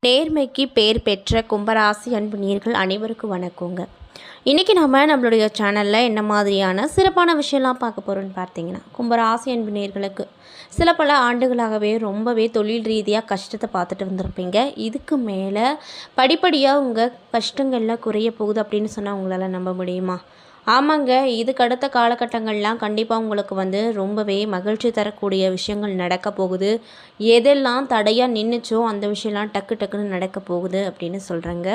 நேர்மைக்கு பேர் பெற்ற கும்பராசி அன்பு நேயர்கள் அனைவருக்கும் வணக்கங்க. இன்றைக்கி நம்மளுடைய சேனலில் என்ன மாதிரியான சிறப்பான விஷயம்லாம் பார்க்க போகிறோன்னு பார்த்தீங்கன்னா, கும்பராசி அன்பு நேயர்களுக்கு சில பல ஆண்டுகளாகவே ரொம்பவே தொழில் ரீதியாக கஷ்டத்தை பார்த்துட்டு வந்திருப்பீங்க. இதுக்கு மேலே படிப்படியாக உங்கள் கஷ்டங்கள்லாம் குறைய போகுது அப்படின்னு சொன்னால் உங்களால் நம்ப முடியுமா? ஆமாங்க, இதுக்கு அடுத்த காலகட்டங்கள்லாம் கண்டிப்பாக உங்களுக்கு ரொம்பவே மகிழ்ச்சி தரக்கூடிய விஷயங்கள் நடக்க போகுது. எதெல்லாம் தடையாக நின்றுச்சோ அந்த விஷயம்லாம் டக்கு டக்குன்னு நடக்க போகுது அப்படின்னு சொல்கிறேங்க.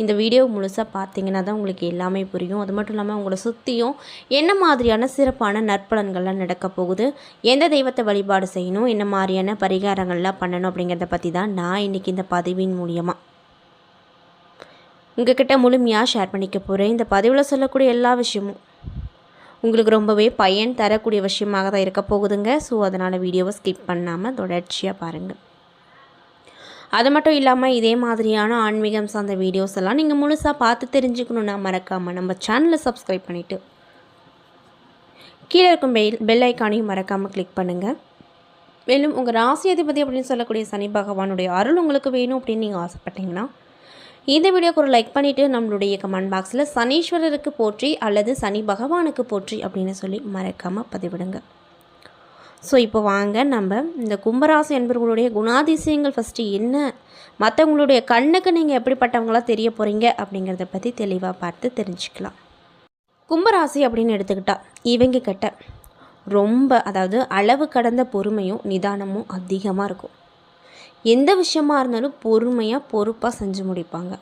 இந்த வீடியோ முழுசாக பார்த்தீங்கன்னா தான் உங்களுக்கு எல்லாமே புரியும். அது மட்டும் இல்லாமல் உங்களை சுற்றியும் என்ன மாதிரியான சிறப்பான நற்பலன்கள்லாம் நடக்க போகுது, எந்த தெய்வத்தை வழிபாடு செய்யணும், என்ன மாதிரியான பரிகாரங்கள்லாம் பண்ணணும் அப்படிங்கிறத பற்றி தான் நான் இன்றைக்கி இந்த பதிவின் மூலியமாக உங்ககிட்ட முழுமையாக ஷேர் பண்ணிக்க போகிறேன். இந்த பதிவில் சொல்லக்கூடிய எல்லா விஷயமும் உங்களுக்கு ரொம்பவே பயன் தரக்கூடிய விஷயமாக தான் இருக்க போகுதுங்க. ஸோ அதனால் வீடியோவை ஸ்கிப் பண்ணாமல் தொடர்ச்சியாக பாருங்கள். அது மட்டும் இல்லாமல் இதே மாதிரியான ஆன்மீகம் சார்ந்த வீடியோஸ் எல்லாம் நீங்கள் முழுசாக பார்த்து தெரிஞ்சுக்கணுன்னா மறக்காமல் நம்ம சேனலை சப்ஸ்கிரைப் பண்ணிவிட்டு கீழே இருக்கும் பெல் ஐக்கானையும் மறக்காமல் கிளிக் பண்ணுங்கள். மேலும் உங்கள் ராசி அதிபதி அப்படின்னு சொல்லக்கூடிய சனி பகவானுடைய அருள் உங்களுக்கு வேணும் அப்படின்னு நீங்கள் ஆசைப்பட்டீங்கன்னா இந்த வீடியோக்கு ஒரு லைக் பண்ணிவிட்டு நம்மளுடைய கமெண்ட் பாக்ஸில் சனீஸ்வரருக்கு போற்றி அல்லது சனி பகவானுக்கு போற்றி அப்படின்னு சொல்லி மறக்காமல் பதிவிடுங்க. ஸோ இப்போ வாங்க நம்ம இந்த கும்பராசி என்பவர்களுடைய குணாதிசயங்கள் ஃபஸ்ட்டு என்ன, மற்றவங்களுடைய கண்ணுக்கு நீங்கள் எப்படிப்பட்டவங்களாக தெரிய போகிறீங்க அப்படிங்கிறத பற்றி தெளிவாக பார்த்து தெரிஞ்சுக்கலாம். கும்பராசி அப்படின்னு எடுத்துக்கிட்டால் இவங்க கிட்ட அதாவது அளவு கடந்த பொறுமையும் நிதானமும் அதிகமாக இருக்கும். எந்த விஷயமா இருந்தாலும் பொறுமையாக பொறுப்பாக செஞ்சு முடிப்பாங்க.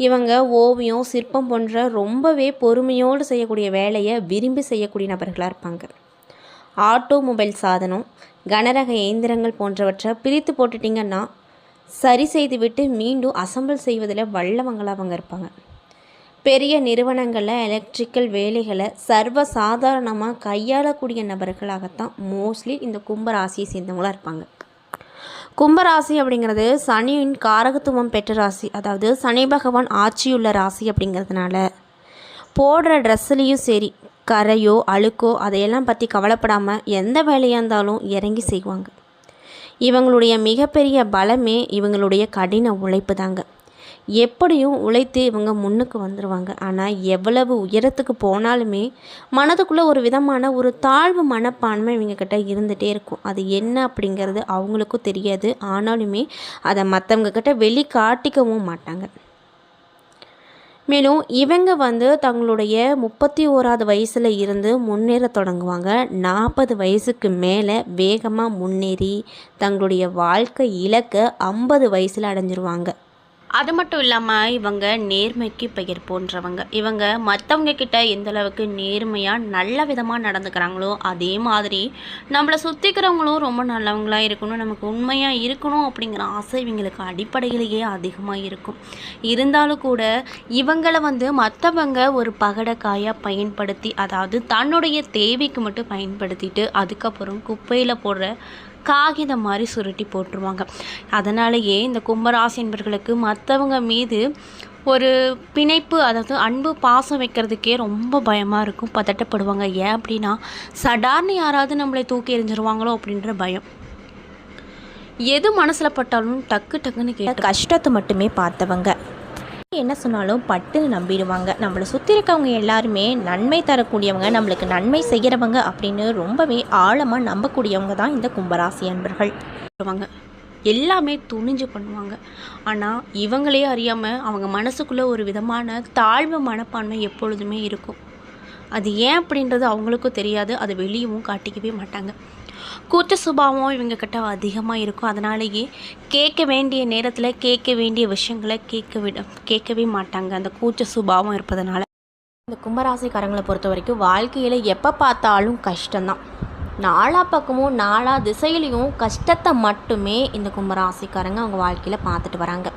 இவங்க ஓவியம், சிற்பம் போன்ற ரொம்பவே பொறுமையோடு செய்யக்கூடிய வேலையை விரும்பி செய்யக்கூடிய நபர்களாக இருப்பாங்க. ஆட்டோமொபைல் சாதனம், கனரக இயந்திரங்கள் போன்றவற்றை பிரித்து போட்டுட்டிங்கன்னா சரி செய்து விட்டு மீண்டும் அசம்பிள் செய்வதில் வல்லவங்களாக அவங்க இருப்பாங்க. பெரிய நிறுவனங்களில் எலக்ட்ரிக்கல் வேலைகளை சர்வசாதாரணமாக கையாளக்கூடிய நபர்களாகத்தான் மோஸ்ட்லி இந்த கும்பராசியை சேர்ந்தவங்களாக இருப்பாங்க. கும்பராசி அப்படிங்கிறது சனியின் காரகத்துவம் பெற்ற ராசி, அதாவது சனி பகவான் ஆட்சியுள்ள ராசி அப்படிங்கிறதுனால போடுற ட்ரெஸ்ஸுலேயும் சரி, கரையோ அழுக்கோ அதையெல்லாம் பற்றி கவலைப்படாமல் எந்த வேலையாக இருந்தாலும் இறங்கி செய்வாங்க. இவங்களுடைய மிகப்பெரிய பலமே இவங்களுடைய கடின உழைப்பு தாங்க. எப்படியும் உழைத்து இவங்க முன்னுக்கு வந்துடுவாங்க. ஆனால் எவ்வளவு உயரத்துக்கு போனாலுமே மனதுக்குள்ளே ஒரு விதமான ஒரு தாழ்வு மனப்பான்மை இவங்கக்கிட்ட இருந்துகிட்டே இருக்கும். அது என்ன அப்படிங்கிறது அவங்களுக்கும் தெரியாது. ஆனாலுமே அதை மற்றவங்கக்கிட்ட வெளிக்காட்டிக்கவும் மாட்டாங்க. மேலும் இவங்க தங்களுடைய 31வது வயசில் இருந்து முன்னேற தொடங்குவாங்க. 40 வயசுக்கு மேலே வேகமாக முன்னேறி தங்களுடைய வாழ்க்கை இலக்கை 50 வயசில் அடைஞ்சிருவாங்க. அது மட்டும் இல்லாமல் இவங்க நேர்மைக்கு பெயர் போன்றவங்க. இவங்க மற்றவங்க கிட்ட எந்த அளவுக்கு நேர்மையாக நல்ல விதமாக நடந்துக்கிறாங்களோ அதே மாதிரி நம்மளை சுற்றிக்கிறவங்களும் ரொம்ப நல்லவங்களாக இருக்கணும், நமக்கு உண்மையாக இருக்கணும் அப்படிங்கிற ஆசை இவங்களுக்கு அடிப்படையிலேயே அதிகமாக இருக்கும். இருந்தாலும் கூட இவங்களை மற்றவங்க ஒரு பகடக்காயாக பயன்படுத்தி, அதாவது தன்னுடைய தேவைக்கு மட்டும் பயன்படுத்திட்டு அதுக்கப்புறம் குப்பையில் போடுற காகிதம் மாதிரி சுருட்டி போட்டுருவாங்க. அதனாலேயே இந்த கும்பராசி என்பவர்களுக்கு மற்றவங்க மீது ஒரு பிணைப்பு, அதாவது அன்பு பாசம் வைக்கிறதுக்கே ரொம்ப பயமாக இருக்கும், பதட்டப்படுவாங்க. ஏன் அப்படின்னா சடார்னு யாராவது நம்மளை தூக்கி எறிஞ்சிருவாங்களோ அப்படின்ற பயம். எது மனசில் பட்டாலும் டக்கு டக்குன்னு கஷ்டத்தை மட்டுமே பார்த்தவங்க என்ன சொன்னாலும் பட்டுன்னு நம்பிடுவாங்க. நம்மளை சுற்றி இருக்கவங்க எல்லாருமே நன்மை தரக்கூடியவங்க, நம்மளுக்கு நன்மை செய்கிறவங்க அப்படின்னு ரொம்பவே ஆழமாக நம்பக்கூடியவங்க தான் இந்த கும்பராசி அன்பர்கள். எல்லாமே துணிஞ்சு பண்ணுவாங்க. ஆனால் இவங்களே அறியாமல் அவங்க மனசுக்குள்ளே ஒரு விதமான தாழ்வு மனப்பான்மை எப்பொழுதுமே இருக்கும். அது ஏன் அப்படின்றது அவங்களுக்கும் தெரியாது, அது வெளியவும் காட்டிக்கவே மாட்டாங்க. கூச்ச சுபாவம் இவங்க கிட்ட அதிகமாக இருக்கும். அதனாலேயே கேட்க வேண்டிய நேரத்தில் கேட்க வேண்டிய விஷயங்களை கேட்கவே மாட்டாங்க, அந்த கூச்ச சுபாவம் இருப்பதனால. இந்த கும்பராசிக்காரங்களை பொறுத்த வரைக்கும் வாழ்க்கையில் எப்போ பார்த்தாலும் கஷ்டம்தான். நாலா பக்கமும் நாலா திசையிலையும் கஷ்டத்தை மட்டுமே இந்த கும்பராசிக்காரங்க அவங்க வாழ்க்கையில் பார்த்துட்டு வராங்க.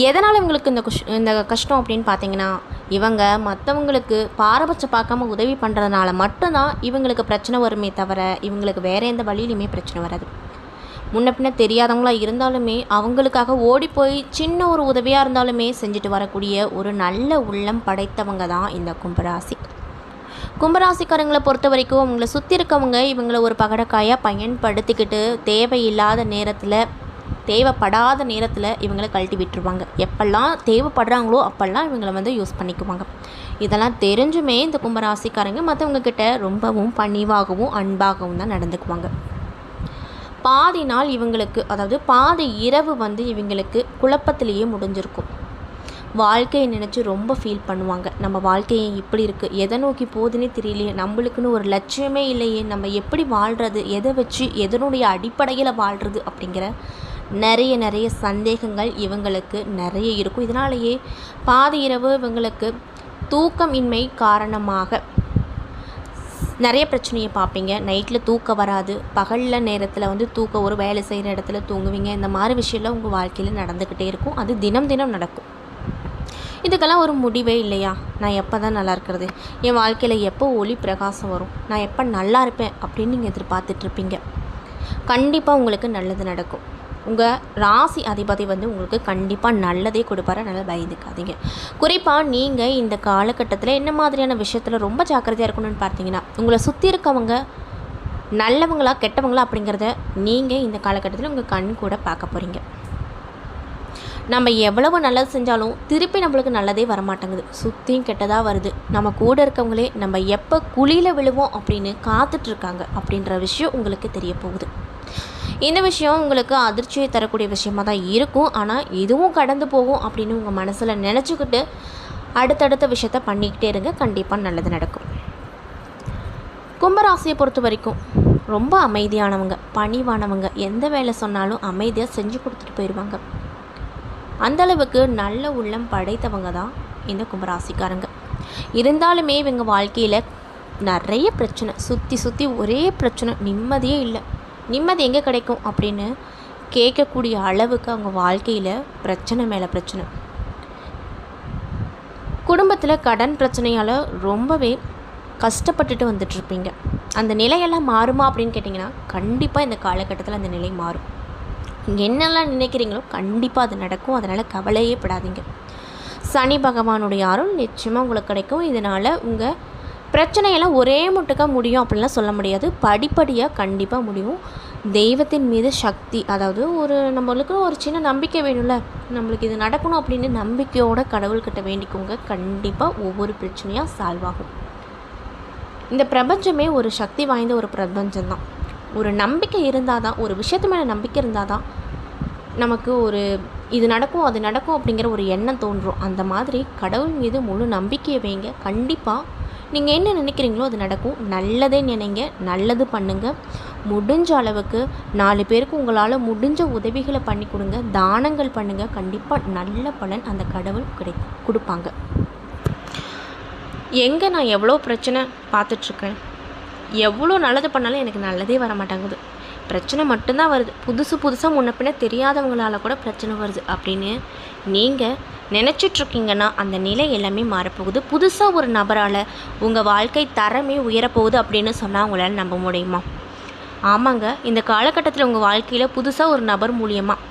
எதனால் இவங்களுக்கு இந்த கஷ்டம் அப்படின்னு பார்த்தீங்கன்னா, இவங்க மற்றவங்களுக்கு பாரபட்சம் பார்க்காம உதவி பண்ணுறதுனால மட்டும்தான் இவங்களுக்கு பிரச்சனை வருமே தவிர இவங்களுக்கு வேறு எந்த வழியிலையுமே பிரச்சனை வராது. முன்ன பின்ன தெரியாதவங்களாக இருந்தாலுமே அவங்களுக்காக ஓடி போய் சின்ன ஒரு உதவியாக இருந்தாலுமே செஞ்சுட்டு வரக்கூடிய ஒரு நல்ல உள்ளம் படைத்தவங்க தான் இந்த கும்பராசி. கும்பராசிக்காரங்களை பொறுத்த வரைக்கும் அவங்கள சுற்றி இருக்கவங்க இவங்களை ஒரு பகடக்காயாக பயன்படுத்திக்கிட்டு தேவையில்லாத நேரத்தில் தேவைப்படாத நேரத்தில் இவங்களை கழட்டி விட்டுருவாங்க. எப்பெல்லாம் தேவைப்படுறாங்களோ அப்போல்லாம் இவங்களை வந்து யூஸ் பண்ணிக்குவாங்க. இதெல்லாம் தெரிஞ்சுமே இந்த கும்பராசிக்காரங்க மற்றவங்கக்கிட்ட ரொம்பவும் பணிவாகவும் அன்பாகவும் தான் நடந்துக்குவாங்க. பாதி நாள் இவங்களுக்கு, அதாவது பாதி இரவு வந்து இவங்களுக்கு குழப்பத்திலேயே முடிஞ்சிருக்கும். வாழ்க்கையை நினச்சி ரொம்ப ஃபீல் பண்ணுவாங்க. நம்ம வாழ்க்கையை இப்படி இருக்குது, எதை நோக்கி போகுதுன்னே தெரியலையே, நம்மளுக்குன்னு ஒரு லட்சியமே இல்லையே, நம்ம எப்படி வாழ்கிறது, எதை வச்சு எதனுடைய அடிப்படையில் வாழ்கிறது அப்படிங்கிற நிறைய சந்தேகங்கள் இவங்களுக்கு நிறைய இருக்கும். இதனாலேயே பாதி இரவு இவங்களுக்கு தூக்கமின்மை காரணமாக நிறைய பிரச்சனையை பார்ப்பீங்க. நைட்டில் தூக்கம் வராது, பகலில் நேரத்தில் வந்து தூக்கம், ஒரு வேலை செய்கிற இடத்துல தூங்குவீங்க. இந்த மாதிரி விஷயம்லாம் உங்கள் வாழ்க்கையில் நடந்துக்கிட்டே இருக்கும். அது தினம் நடக்கும். இதுக்கெல்லாம் ஒரு முடிவே இல்லையா? நான் எப்போ தான் நல்லா இருக்கிறது, என் வாழ்க்கையில் எப்போ ஒளி பிரகாசம் வரும், நான் எப்போ நல்லா இருப்பேன் அப்படின்னு நீங்கள் எதிர்பார்த்துட்ருப்பீங்க. கண்டிப்பாக உங்களுக்கு நல்லது நடக்கும். உங்கள் ராசி அதிபதி வந்து உங்களுக்கு கண்டிப்பாக நல்லதே கொடுப்பாரு. நல்லா பயந்துக்காதீங்க. குறிப்பாக நீங்கள் இந்த காலகட்டத்தில் என்ன மாதிரியான விஷயத்தில் ரொம்ப ஜாக்கிரதையாக இருக்கணும்னு பார்த்தீங்கன்னா, உங்களை சுற்றி இருக்கவங்க நல்லவங்களா கெட்டவங்களா அப்படிங்கிறத நீங்கள் இந்த காலகட்டத்தில் உங்கள் கண் கூட பார்க்க போகிறீங்க. நம்ம எவ்வளவு நல்லது செஞ்சாலும் திருப்பி நம்மளுக்கு நல்லதே வரமாட்டேங்குது, சுற்றியும் கெட்டதாக வருது. நம்ம கூட இருக்கவங்களே நம்ம எப்போ குழியில் விழுவோம் அப்படின்னு காத்துட்ருக்காங்க அப்படின்ற விஷயம் உங்களுக்கு தெரிய போகுது. இந்த விஷயம் உங்களுக்கு அதிர்ச்சியை தரக்கூடிய விஷயமாக தான் இருக்கும். ஆனால் இதுவும் கடந்து போகும் அப்படின்னு உங்கள் மனசில் நினச்சிக்கிட்டு அடுத்தடுத்த விஷயத்த பண்ணிக்கிட்டே இருங்க. கண்டிப்பாக நல்லது நடக்கும். கும்பராசியை பொறுத்த வரைக்கும் ரொம்ப அமைதியானவங்க, பணிவானவங்க. எந்த வேலை சொன்னாலும் அமைதியாக செஞ்சு கொடுத்துட்டு போயிடுவாங்க. அந்தளவுக்கு நல்ல உள்ளம் படைத்தவங்க தான் இந்த கும்பராசிக்காரங்க. இருந்தாலுமே இவங்க வாழ்க்கையில் நிறைய பிரச்சனை, சுற்றி ஒரே பிரச்சனை, நிம்மதியே இல்லை. நிம்மதி எங்கே கிடைக்கும் அப்படின்னு கேட்கக்கூடிய அளவுக்கு அவங்க வாழ்க்கையில் பிரச்சனை மேலே பிரச்சனை. குடும்பத்தில் கடன் பிரச்சனையால் ரொம்பவே கஷ்டப்பட்டுட்டு வந்துட்டுருப்பீங்க. அந்த நிலையெல்லாம் மாறுமா அப்படின்னு கேட்டிங்கன்னா கண்டிப்பாக இந்த காலகட்டத்தில் அந்த நிலை மாறும். நீங்கள் என்னெல்லாம் நினைக்கிறீங்களோ கண்டிப்பாக அது நடக்கும். அதனால் கவலையே படாதீங்க. சனி பகவானுடைய அருள் நிச்சயமாக உங்களுக்கு கிடைக்கும். இதனால் உங்கள் பிரச்சனையெல்லாம் ஒரே முட்டுக்காக முடியும் அப்படின்லாம் சொல்ல முடியாது. படிப்படியாக கண்டிப்பாக முடியும். தெய்வத்தின் மீது சக்தி, அதாவது நம்மளுக்கு ஒரு சின்ன நம்பிக்கை வேணும்ல, நம்மளுக்கு இது நடக்கணும் அப்படின்னு நம்பிக்கையோட கடவுள்கிட்ட வேண்டிக்கோங்க. கண்டிப்பாக ஒவ்வொரு பிரச்சனையாக சால்வ் ஆகும். இந்த பிரபஞ்சமே ஒரு சக்தி வாய்ந்த ஒரு பிரபஞ்சம்தான். ஒரு நம்பிக்கை இருந்தால் தான், ஒரு விஷயத்து மேலே நம்பிக்கை இருந்தால் தான் நமக்கு இது நடக்கும் அது நடக்கும் அப்படிங்கிற ஒரு எண்ணம் தோன்றும். அந்த மாதிரி கடவுள் மீது முழு நம்பிக்கையை வைங்க. கண்டிப்பாக நீங்கள் என்ன நினைக்கிறீங்களோ அது நடக்கும். நல்லதே நினைங்க, நல்லது பண்ணுங்கள். முடிஞ்ச அளவுக்கு 4 பேருக்கு உங்களால் முடிஞ்ச உதவிகளை பண்ணி கொடுங்க, தானங்கள் பண்ணுங்கள். கண்டிப்பாக நல்ல பலன் அந்த கடவுள் கொடுப்பாங்க. எங்கே நான் எவ்வளோ பிரச்சனை பார்த்துட்ருக்கேன், எவ்வளோ நல்லது பண்ணாலும் எனக்கு நல்லதே வர மாட்டேங்குது, பிரச்சனை மட்டும்தான் வருது, புதுசாக முன்ன பின்ன தெரியாதவங்களால் கூட பிரச்சனை வருது அப்படின்னு நீங்கள் நினச்சிட்ருக்கீங்கன்னா அந்த நிலை எல்லாமே மாறப்போகுது. புதுசாக ஒரு நபரால் உங்கள் வாழ்க்கை தரமே உயரப்போகுது அப்படின்னு சொன்னால் உங்களால் நம்ப முடியுமா? ஆமாங்க, இந்த காலகட்டத்தில் உங்கள் வாழ்க்கையில் புதுசாக ஒரு நபர் மூலியமாக,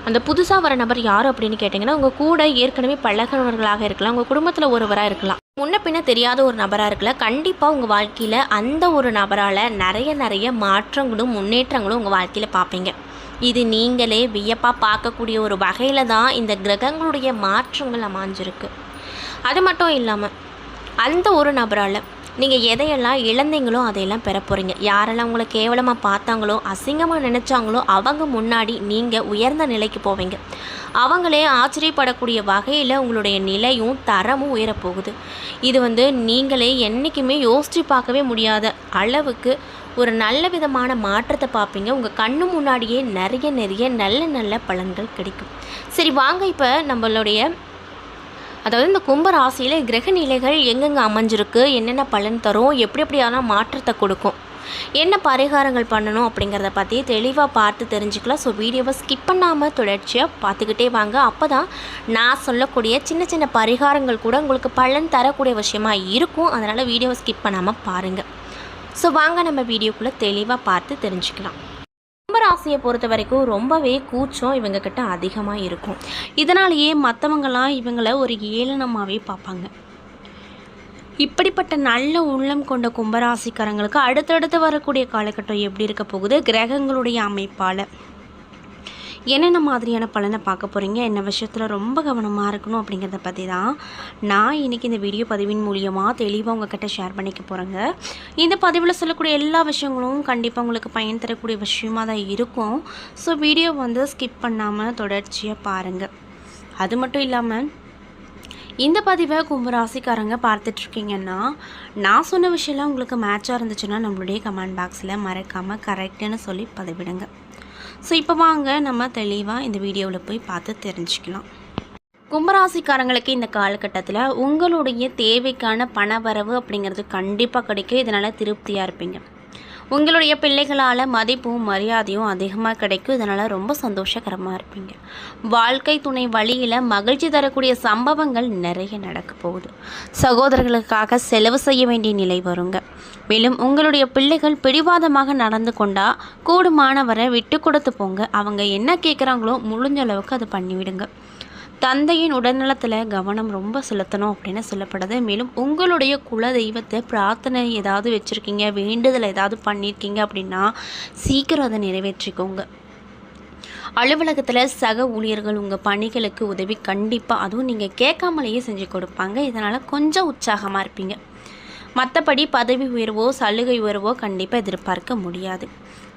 அந்த புதுசாக வர நபர் யார் அப்படின்னு கேட்டிங்கன்னா உங்கள் கூட ஏற்கனவே பழகினவர்களாக இருக்கலாம், உங்கள் குடும்பத்தில் ஒருவராக இருக்கலாம், முன்ன பின்ன தெரியாத ஒரு நபராக இருக்கலாம். கண்டிப்பாக உங்கள் வாழ்க்கையில் அந்த ஒரு நபரால் நிறைய மாற்றங்களும் முன்னேற்றங்களும் உங்கள் வாழ்க்கையில் பார்ப்பீங்க. இது நீங்களே வியப்பாக பார்க்கக்கூடிய ஒரு வகையில் தான் இந்த கிரகங்களுடைய மாற்றங்கள் அமைஞ்சிருக்கு. அது மட்டும் இல்லாமல் அந்த ஒரு நபரால் நீங்கள் எதையெல்லாம் இழந்தீங்களோ அதையெல்லாம் பெற போகிறீங்க. யாரெல்லாம் உங்களை கேவலமாக பார்த்தாங்களோ, அசிங்கமாக நினச்சாங்களோ, அவங்க முன்னாடி நீங்கள் உயர்ந்த நிலைக்கு போவீங்க. அவங்களே ஆச்சரியப்படக்கூடிய வகையில் உங்களுடைய நிலையும் தரமும் உயரப்போகுது. இது நீங்களே என்றைக்குமே யோசித்து பார்க்கவே முடியாத அளவுக்கு ஒரு நல்ல விதமான மாற்றத்தை பார்ப்பீங்க. உங்கள் கண்ணு முன்னாடியே நிறைய நல்ல பலன்கள் கிடைக்கும். சரி வாங்க, இப்போ நம்மளுடைய அதாவது இந்த கும்ப ராசியில் கிரக நிலைகள் எங்கெங்கே அமைஞ்சிருக்கு, என்னென்ன பலன் தரும், எப்படியான மாற்றத்தை கொடுக்கும், என்ன பரிகாரங்கள் பண்ணணும் அப்படிங்கிறத பற்றி தெளிவாக பார்த்து தெரிஞ்சுக்கலாம். ஸோ வீடியோவை ஸ்கிப் பண்ணாமல் தொடர்ச்சியாக பார்த்துக்கிட்டே வாங்க. அப்போ தான் நான் சொல்லக்கூடிய சின்ன பரிகாரங்கள் கூட உங்களுக்கு பலன் தரக்கூடிய விஷயமாக இருக்கும். அதனால் வீடியோவை ஸ்கிப் பண்ணாமல் பாருங்கள். ஸோ வாங்க நம்ம வீடியோக்குள்ளே தெளிவாக பார்த்து தெரிஞ்சுக்கலாம். கும்பராசியை பொறுத்த வரைக்கும் ரொம்பவே கூச்சம் இவங்கக்கிட்ட அதிகமாக இருக்கும். இதனாலேயே மற்றவங்களாம் இவங்களை ஒரு ஏளனமாகவே பார்ப்பாங்க. இப்படிப்பட்ட நல்ல உள்ளம் கொண்ட கும்பராசிக்காரங்களுக்கு அடுத்தடுத்து வரக்கூடிய காலகட்டம் எப்படி இருக்க போகுது, கிரகங்களுடைய அமைப்பால் என்னென்ன மாதிரியான பலனை பார்க்க போகிறீங்க, என்ன விஷயத்தில் ரொம்ப கவனமாக இருக்கணும் அப்படிங்கிறத பற்றி தான் நான் இன்றைக்கி இந்த வீடியோ பதிவின் மூலியமாக தெளிவாக உங்கள்கிட்ட ஷேர் பண்ணிக்க போகிறேங்க. இந்த பதிவில் சொல்லக்கூடிய எல்லா விஷயங்களும் கண்டிப்பாக உங்களுக்கு பயன் தரக்கூடிய விஷயமாக தான் இருக்கும். ஸோ வீடியோ ஸ்கிப் பண்ணாமல் தொடர்ச்சியாக பாருங்கள். அது மட்டும் இல்லாமல் இந்த பதிவை கும்பராசிக்காரங்க பார்த்துட்ருக்கீங்கன்னா, நான் சொன்ன விஷயம்லாம் உங்களுக்கு மேட்சாக இருந்துச்சுன்னா நம்மளுடைய கமெண்ட் பாக்ஸில் மறக்காமல் கரெக்டுன்னு சொல்லி பதிவிடுங்க. ஸோ இப்போ வாங்க நம்ம தெளிவாக இந்த வீடியோவில் போய் பார்த்து தெரிஞ்சுக்கலாம். கும்பராசிக்காரங்களுக்கு இந்த காலகட்டத்தில் உங்களுடைய தேவைக்கான பண வரவு அப்படிங்கிறது கண்டிப்பாக கிடைக்கும். இதனால் திருப்தியாக இருப்பீங்க. உங்களுடைய பிள்ளைகளால் மதிப்பும் மரியாதையும் அதிகமாக கிடைக்கும். இதனால் ரொம்ப சந்தோஷகரமாக இருப்பீங்க. வாழ்க்கை துணை வழியில் மகிழ்ச்சி தரக்கூடிய சம்பவங்கள் நிறைய நடக்க போகுது. சகோதரர்களுக்காக செலவு செய்ய வேண்டிய நிலை வருங்க. மேலும் உங்களுடைய பிள்ளைகள் பிடிவாதமாக நடந்து கொண்டா கூடுமானவரை விட்டு கொடுத்து போங்க. அவங்க என்ன கேட்குறாங்களோ முடிஞ்ச அளவுக்கு அதை பண்ணிவிடுங்க. தந்தையின் உடல்நலத்தில் கவனம் ரொம்ப செலுத்தணும் அப்படின்னு சொல்லப்படுது. மேலும் உங்களுடைய குல தெய்வத்தை பிரார்த்தனை ஏதாவது வச்சுருக்கீங்க, வேண்டுதல் ஏதாவது பண்ணியிருக்கீங்க அப்படின்னா சீக்கிரம் அதை நிறைவேற்றிக்கோங்க. அலுவலகத்தில் சக ஊழியர்கள் உங்கள் பணிகளுக்கு உதவி கண்டிப்பாக, அதுவும் நீங்கள் கேட்காமலேயே செஞ்சு கொடுப்பாங்க. இதனால் கொஞ்சம் உற்சாகமாக இருப்பீங்க. மற்றபடி பதவி உயர்வோ சலுகை உயர்வோ கண்டிப்பாக எதிர்பார்க்க முடியாது.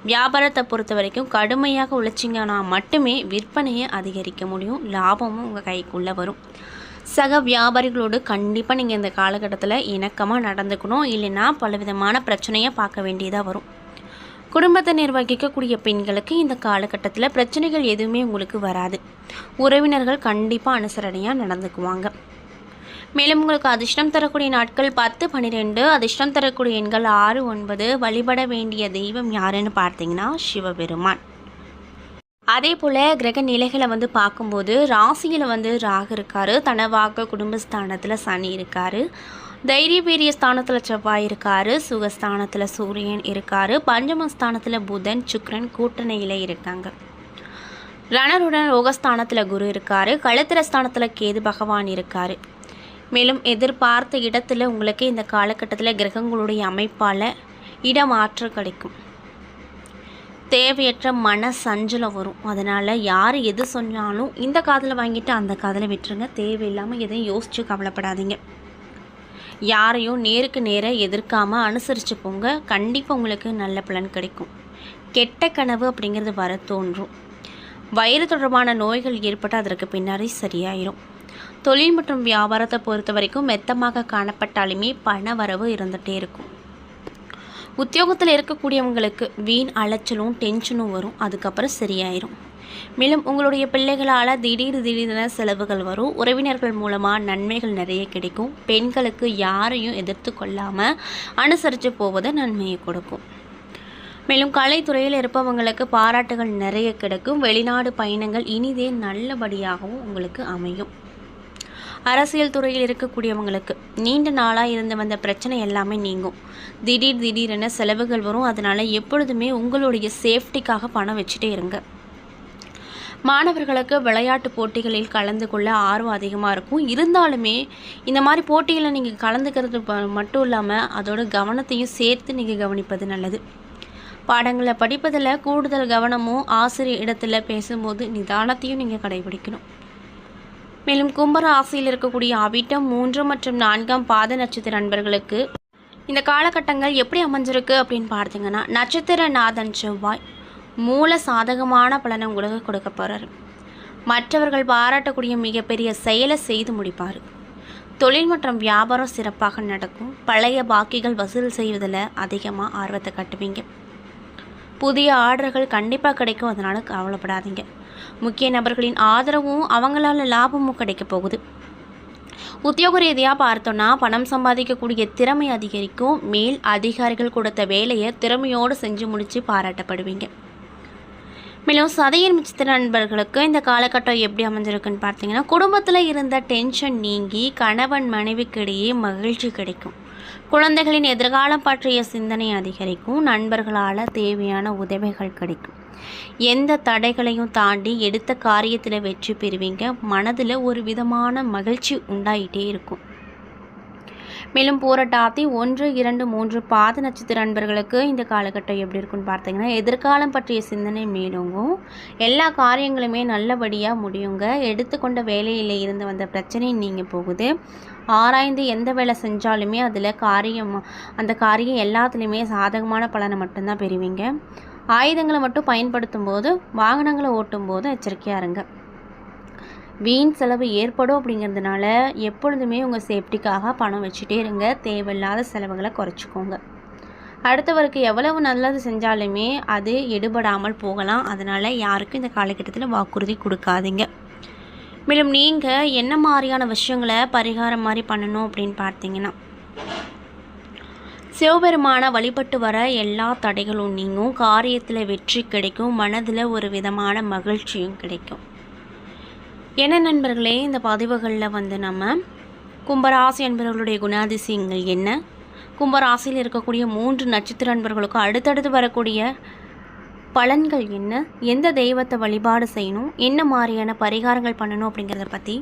வியாபாரத்தை பொறுத்த வரைக்கும் கடுமையாக உழைச்சிங்கன்னா மட்டுமே விற்பனையை அதிகரிக்க முடியும். லாபமும் உங்கள் கைக்குள்ளே வரும். சக வியாபாரிகளோடு கண்டிப்பாக நீங்கள் இந்த காலகட்டத்தில் இணக்கமாக நடந்துக்கணும். இல்லைன்னா பலவிதமான பிரச்சனையை பார்க்க வேண்டியதாக வரும். குடும்பத்தை நிர்வகிக்கக்கூடிய பெண்களுக்கு இந்த காலகட்டத்தில் பிரச்சனைகள் எதுவுமே உங்களுக்கு வராது. உறவினர்கள் கண்டிப்பாக அனுசரணையாக நடந்துக்குவாங்க. மேலும் உங்களுக்கு அதிர்ஷ்டம் தரக்கூடிய நாட்கள் 10, 12. அதிர்ஷ்டம் தரக்கூடிய எண்கள் 6, 9. வழிபட வேண்டிய தெய்வம் யாருன்னு பார்த்தீங்கன்னா சிவபெருமான். அதே போல் கிரக நிலைகளை பார்க்கும்போது ராசியில் ராகு இருக்கார். தனவாக்க குடும்பஸ்தானத்தில் சனி இருக்கார். தைரிய வீரிய ஸ்தானத்தில் செவ்வாய் இருக்கார். சுகஸ்தானத்தில் சூரியன் இருக்கார். பஞ்சமஸ்தானத்தில் புதன் சுக்கிரன் கூட்டணியில் இருக்காங்க. ரணருடன் ரோகஸ்தானத்தில் குரு இருக்கார். களத்திர ஸ்தானத்தில் கேது பகவான் இருக்கார். மேலும் எதிர்பார்த்த இடத்துல உங்களுக்கு இந்த காலகட்டத்தில் கிரகங்களுடைய அமைப்பால் இடமாற்றம் கிடைக்கும். தேவையற்ற மன சஞ்சலம் வரும். அதனால் யார் எது சொன்னாலும் இந்த காதில் வாங்கிட்டு அந்த காதில் விட்டுருங்க. தேவையில்லாமல் எதையும் யோசித்து கவலைப்படாதீங்க. யாரையும் நேருக்கு நேராக எதிர்க்காமல் அனுசரித்து போங்க. கண்டிப்பாக உங்களுக்கு நல்ல பலன் கிடைக்கும். கெட்ட கனவு அப்படிங்கிறது வர தோன்றும். வயிறு தொடர்பான நோய்கள் ஏற்பட்டு அதற்கு பின்னாடி சரியாயிரும். தொழில் மற்றும் வியாபாரத்தை பொறுத்த வரைக்கும் மெத்தமாக காணப்பட்டாலுமே பண வரவு இருந்துகிட்டே இருக்கும். உத்தியோகத்தில் இருக்கக்கூடியவங்களுக்கு வீண் அலைச்சலும் டென்ஷனும் வரும். அதுக்கப்புறம் சரியாயிரும். மேலும் உங்களுடைய பிள்ளைகளால் திடீரென செலவுகள் வரும். உறவினர்கள் மூலமாக நன்மைகள் நிறைய கிடைக்கும். பெண்களுக்கு யாரையும் எதிர்த்து கொள்ளாமல் அனுசரித்து போவது நன்மையை கொடுக்கும். மேலும் கலைத்துறையில் இருப்பவங்களுக்கு பாராட்டுகள் நிறைய கிடைக்கும். வெளிநாடு பயணங்கள் இனிதே நல்லபடியாகவும் உங்களுக்கு அமையும். அரசியல் துறையில் இருக்கக்கூடியவங்களுக்கு நீண்ட நாளாக இருந்து வந்த பிரச்சனை எல்லாமே நீங்கும். திடீரென செலவுகள் வரும். அதனால் எப்பொழுதுமே உங்களுடைய சேஃப்டிக்காக பணம் வச்சுட்டே இருங்க. மாணவர்களுக்கு விளையாட்டு போட்டிகளில் கலந்து கொள்ள ஆர்வம் அதிகமாக இருக்கும். இருந்தாலுமே இந்த மாதிரி போட்டிகளில் நீங்கள் கலந்துக்கிறது மட்டும் இல்லாமல் அதோட கவனத்தையும் சேர்த்து நீங்கள் கவனிப்பது நல்லது. பாடங்களை படிப்பதில் கூடுதல் கவனமும் ஆசிரியர் இடத்துல பேசும்போது நிதானத்தையும் நீங்கள் கடைபிடிக்கணும். மேலும் கும்பராசியில் இருக்கக்கூடிய அவிட்டம் 3 மற்றும் 4ஆம் பாத நட்சத்திர நண்பர்களுக்கு இந்த காலகட்டங்கள் எப்படி அமைஞ்சிருக்கு அப்படின்னு பார்த்தீங்கன்னா, நட்சத்திர நாதன் செவ்வாய் மூல சாதகமான பலனை உங்களுக்கு கொடுக்க போகிறார். மற்றவர்கள் பாராட்டக்கூடிய மிகப்பெரிய செயலை செய்து முடிப்பார். தொழில் மற்றும் வியாபாரம் சிறப்பாக நடக்கும். பழைய பாக்கிகள் வசூல் செய்வதில் அதிகமாக ஆர்வத்தை காட்டுவீங்க. புதிய ஆர்டர்கள் கண்டிப்பாக கிடைக்கும். அதனால் கவலைப்படாதீங்க. முக்கிய நபர்களின் ஆதரவும் அவங்களால லாபமும் கிடைக்க போகுது. உத்தியோக ரீதியாக பார்த்தோன்னா பணம் சம்பாதிக்கக்கூடிய திறமை அதிகரிக்கும். மேல் அதிகாரிகள் கொடுத்த வேலையை திறமையோடு செஞ்சு முடித்து பாராட்டப்படுவீங்க. மேலும் சதயம் நட்சத்திர நண்பர்களுக்கு இந்த காலகட்டம் எப்படி அமைஞ்சிருக்குன்னு பார்த்தீங்கன்னா, குடும்பத்தில் இருந்த டென்ஷன் நீங்கி கணவன் மனைவிக்கிடையே மகிழ்ச்சி கிடைக்கும். குழந்தைகளின் எதிர்காலம் பற்றிய சிந்தனை அதிகரிக்கும். நண்பர்களால் தேவையான உதவிகள் கிடைக்கும். எந்த தடைகளையும் தாண்டி எடுத்த காரியத்தில் வெற்றி பெறுவீங்க. மனதில் ஒரு விதமான மகிழ்ச்சி உண்டாயிட்டே இருக்கும். மேலும் பூரட்டாதி 1, 2, 3 பாத நட்சத்திர அன்பர்களுக்கு இந்த காலகட்டம் எப்படி இருக்குன்னு பார்த்தீங்கன்னா, எதிர்காலம் பற்றிய சிந்தனை மேலோங்கும். எல்லா காரியங்களுமே நல்லபடியாக முடியுங்க. எடுத்துக்கொண்ட வேலையில் இருந்து வந்த பிரச்சனை நீங்க போகுது. ஆராய்ந்து எந்த வேலை செஞ்சாலுமே அதில் அந்த காரியம் எல்லாத்துலேயுமே சாதகமான பலனை மட்டும்தான் பெறுவீங்க. ஆயுதங்களை மட்டும் பயன்படுத்தும் போது, வாகனங்களை ஓட்டும் போது எச்சரிக்கையாக இருங்க. வீண் செலவு ஏற்படும் அப்படிங்கிறதுனால எப்பொழுதுமே உங்கள் சேஃப்டிக்காக பணம் வச்சுட்டே இருங்க. தேவையில்லாத செலவுகளை குறைச்சிக்கோங்க. அடுத்தவருக்கு எவ்வளவு நல்லது செஞ்சாலுமே அது எடுபடாமல் போகலாம். அதனால் யாருக்கும் இந்த காலகட்டத்தில் வாக்குறுதி கொடுக்காதீங்க. மேலும் நீங்கள் என்ன மாதிரியான விஷயங்களை பரிகாரம் மாதிரி பண்ணணும் அப்படின்னு பார்த்தீங்கன்னா, சிவபெருமான வழிபட்டு வர எல்லா தடைகளும் நீங்கும். காரியத்தில் வெற்றி கிடைக்கும். மனதில் ஒரு விதமான மகிழ்ச்சியும் கிடைக்கும். என்ன நண்பர்களே, இந்த பதிவுகளில் நம்ம கும்பராசி அன்பர்களுடைய குணாதிசயங்கள் என்ன, கும்பராசியில் இருக்கக்கூடிய 3 நட்சத்திர அன்பர்களுக்கும் அடுத்தடுத்து வரக்கூடிய பலன்கள் என்ன, எந்த தெய்வத்தை வழிபாடு செய்யணும், என்ன மாதிரியான பரிகாரங்கள் பண்ணணும் அப்படிங்கிறத பற்றி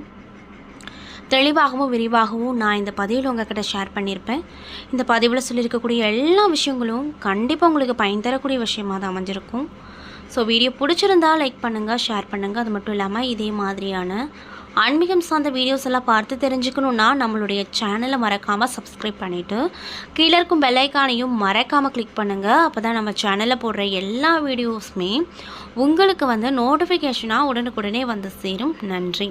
தெளிவாகவும் விரிவாகவும் நான் இந்த பதிவில் உங்கள்கிட்ட ஷேர் பண்ணியிருப்பேன். இந்த பதிவில் சொல்லியிருக்கக்கூடிய எல்லா விஷயங்களும் கண்டிப்பாக உங்களுக்கு பயன் தரக்கூடிய விஷயமாக தான் அமைஞ்சிருக்கும். ஸோ வீடியோ பிடிச்சிருந்தா லைக் பண்ணுங்கள், ஷேர் பண்ணுங்கள். அது மட்டும் இல்லாமல் இதே மாதிரியான ஆன்மீகம் சார்ந்த வீடியோஸ் எல்லாம் பார்த்து தெரிஞ்சுக்கணுன்னா நம்மளுடைய சேனலை மறக்காமல் சப்ஸ்கிரைப் பண்ணிவிட்டு கீழே இருக்கும் பெல் ஐக்கானையும் மறக்காமல் கிளிக் பண்ணுங்கள். அப்போ தான் நம்ம சேனலில் போடுற எல்லா வீடியோஸுமே உங்களுக்கு நோட்டிஃபிகேஷனாக உடனுக்குடனே வந்து சேரும். நன்றி.